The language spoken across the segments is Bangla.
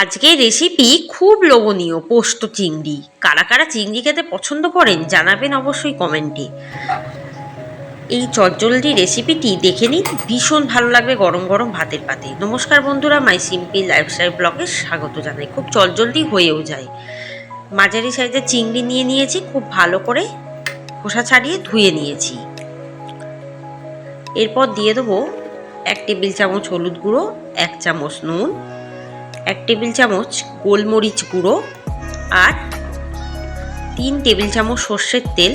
আজকের রেসিপি খুব লোভনীয়, পোস্ত চিংড়ি। কারা কারা চিংড়ি খেতে পছন্দ করেন জানাবেন অবশ্যই কমেন্টে। এই চটজলদি রেসিপিটি দেখে নিন, ভীষণ ভালো লাগবে গরম গরম ভাতের পাতে। নমস্কার বন্ধুরা, মাই সিম্পল লাইফস্টাইল ব্লগে স্বাগত জানাই। খুব চটজলদি হয়েও যায়। মাঝারি সাইজের চিংড়ি নিয়ে নিয়েছি, খুব ভালো করে খোসা ছাড়িয়ে ধুয়ে নিয়েছি। এরপর দিয়ে দেবো 1 টেবিল চামচ হলুদ গুঁড়ো, 1 চামচ নুন, 1 টেবিল চামচ গোলমরিচ গুঁড়ো আর 3 টেবিল চামচ সর্ষের তেল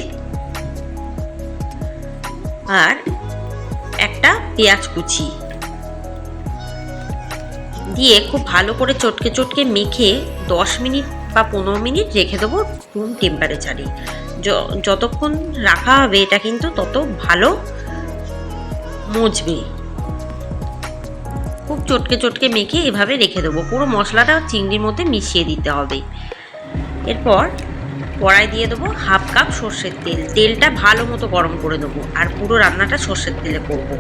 আর একটা পেঁয়াজ কুচি দিয়ে খুব ভালো করে চটকে চটকে মেখে 10 মিনিট বা 15 মিনিট রেখে দেবো রুম টেম্পারেচারে। যতক্ষণ রাখা হবে এটা কিন্তু তত ভালো মজবে। খুব চটকে চটকে মেখে এভাবে রেখে দেবো। পুরো মশলাটা চিংড়ির মধ্যে মিশিয়ে দিতে হবে। এরপর কড়াই দিয়ে দেবো 1/2 কাপ সর্ষের তেল। তেলটা ভালো মতো গরম করে দেবো আর পুরো রান্নাটা সর্ষের তেলে করব।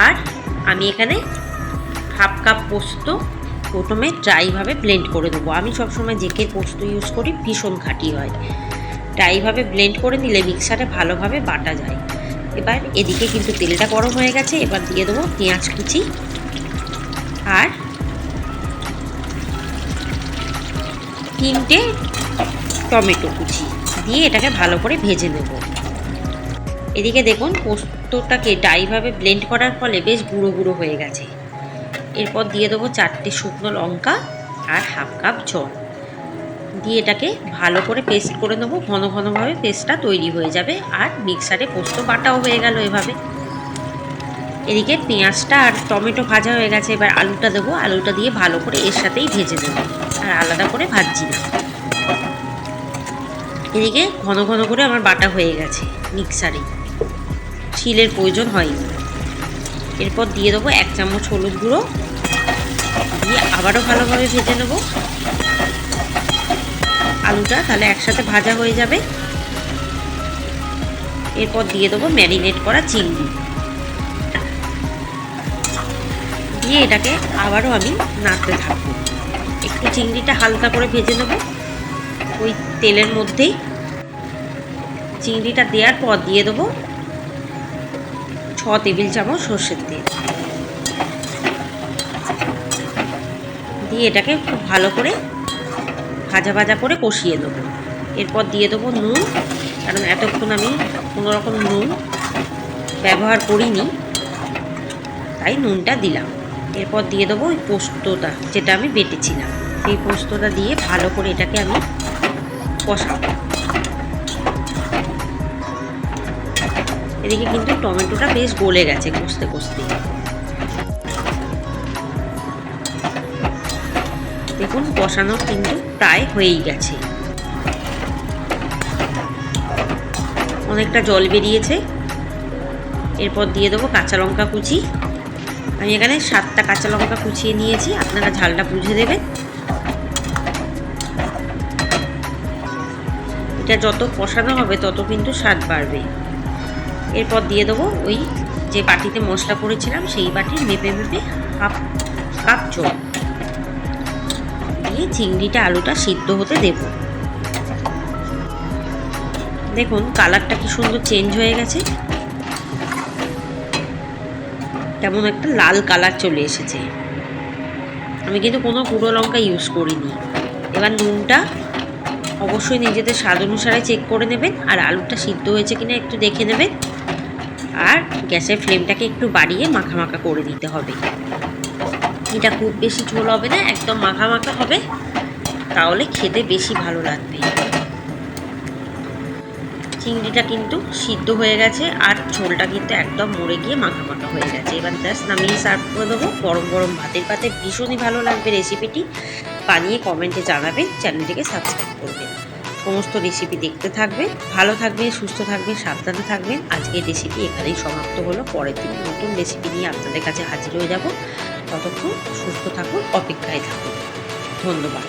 আর আমি এখানে 1/2 কাপ পোস্ত প্রথমে ড্রাইভাবে ব্লেন্ড করে দেবো। আমি সবসময় জেকের পোস্ত ইউজ করি, ভীষণ খাঁটি হয়। ড্রাইভাবে ব্লেন্ড করে নিলে মিক্সারে ভালোভাবে বাটা যায়। এবার এদিকে কিন্তু তেলটা গরম হয়ে গেছে। এবার দিয়ে দেবো পেঁয়াজ কুচি আর 3টে টমেটো কুচি দিয়ে এটাকে ভালো করে ভেজে নেব। এদিকে দেখুন পোস্তটাকে ড্রাইভাবে ব্লেন্ড করার ফলে বেশ গুঁড়ো গুঁড়ো হয়ে গেছে। এরপর দিয়ে দেবো 4টে শুকনো লঙ্কা আর 1/2 কাপ জল দিয়ে এটাকে ভালো করে পেস্ট করে নেবো। ঘন ঘনভাবে পেস্টটা তৈরি হয়ে যাবে আর মিক্সারে পোস্ত বাটাও হয়ে গেল এভাবে। এদিকে পেঁয়াজটা আর টমেটো ভাজা হয়ে গেছে। এবার আলুটা দেবো। আলুটা দিয়ে ভালো করে এর সাথেই ভেজে নেবো, আর আলাদা করে ভাজছি না। এদিকে ঘন ঘন করে আমার বাটা হয়ে গেছে মিক্সারে, শিলের প্রয়োজন হয়নি। এরপর দিয়ে দেবো 1 চামচ হলুদ গুঁড়ো দিয়ে আবারও ভালোভাবে ভেজে নেব আলুটা, তাহলে একসাথে ভাজা হয়ে যাবে। এরপর দিয়ে দেবো ম্যারিনেট করা চিংড়ি দিয়ে এটাকে আবারও আমি নাড়তে থাকবো। একটু চিংড়িটা হালকা করে ভেজে নেব ওই তেলের মধ্যেই। চিংড়িটা দেওয়ার পর দিয়ে দেবো 6 টেবিল চামচ সর্ষের তেল দিয়ে এটাকে খুব ভালো করে ভাজা ভাজা করে কষিয়ে দেবো। এরপর দিয়ে দেবো নুন, কারণ এতক্ষণ আমি কোনো রকম নুন ব্যবহার করিনি, তাই নুনটা দিলাম। এরপর দিয়ে দেবো ওই পোস্তটা যেটা আমি বেটেছিলাম, সেই পোস্তটা দিয়ে ভালো করে এটাকে আমি কষাবো। এদিকে কিন্তু টমেটোটা বেশ গলে গেছে কষতে কষতে। দেখুন কষানো কিন্তু প্রায় হয়েই গেছে, অনেকটা জল বেরিয়েছে। এরপর দিয়ে দেবো কাঁচা লঙ্কা কুচি। আমি এখানে 7টা কাঁচা লঙ্কা কুচিয়ে নিয়েছি, আপনারা ঝালটা বুঝে দেবেন। এটা যত কষানো হবে তত কিন্তু স্বাদ বাড়বে। এরপর দিয়ে দেবো ওই যে বাটিতে মশলা করেছিলাম সেই বাটির মেপে মেপে 1/2 কাপ জল দিয়ে চিংড়িটা আলুটা সিদ্ধ হতে দেব। দেখুন কালারটা কি সুন্দর চেঞ্জ হয়ে গেছে, কেমন একটা লাল কালার চলে এসেছে। আমি কিন্তু কোনো গুঁড়ো লঙ্কা ইউজ করিনি। এবার নুনটা অবশ্যই নিজেদের স্বাদ অনুসারে চেক করে নেবেন, আর আলুটা সিদ্ধ হয়েছে কিনা একটু দেখে নেবেন। আর গ্যাসের ফ্লেমটাকে একটু বাড়িয়ে মাখা মাখা করে দিতে হবে। এটা খুব বেশি ঝোল হবে না, একদম মাখা মাখা হবে, তাহলে খেতে বেশি ভালো লাগবে। চিংড়িটা কিন্তু সিদ্ধ হয়ে গেছে আর ঝোলটা কিন্তু একদম মরে গিয়ে মাখা মাখা হয়ে গেছে। এবার জাস্ট নামিয়ে সার্ভ করে দেবো গরম গরম ভাতের পাতে। ভীষণই ভালো লাগবে রেসিপিটি। বানিয়ে কমেন্টে জানাবেন, চ্যানেলটিকে সাবস্ক্রাইব করবেন। সমস্ত রেসিপি দেখতে থাকবেন। ভালো থাকবেন, সুস্থ থাকবেন, সাবধানে থাকবেন। আজকের রেসিপি এখানেই সমাপ্ত হলো। পরের দিন নতুন রেসিপি নিয়ে আপনাদের কাছে হাজির হয়ে যাব। ততক্ষণ সুস্থ থাকুন, অপেক্ষায় থাকুন। ধন্যবাদ।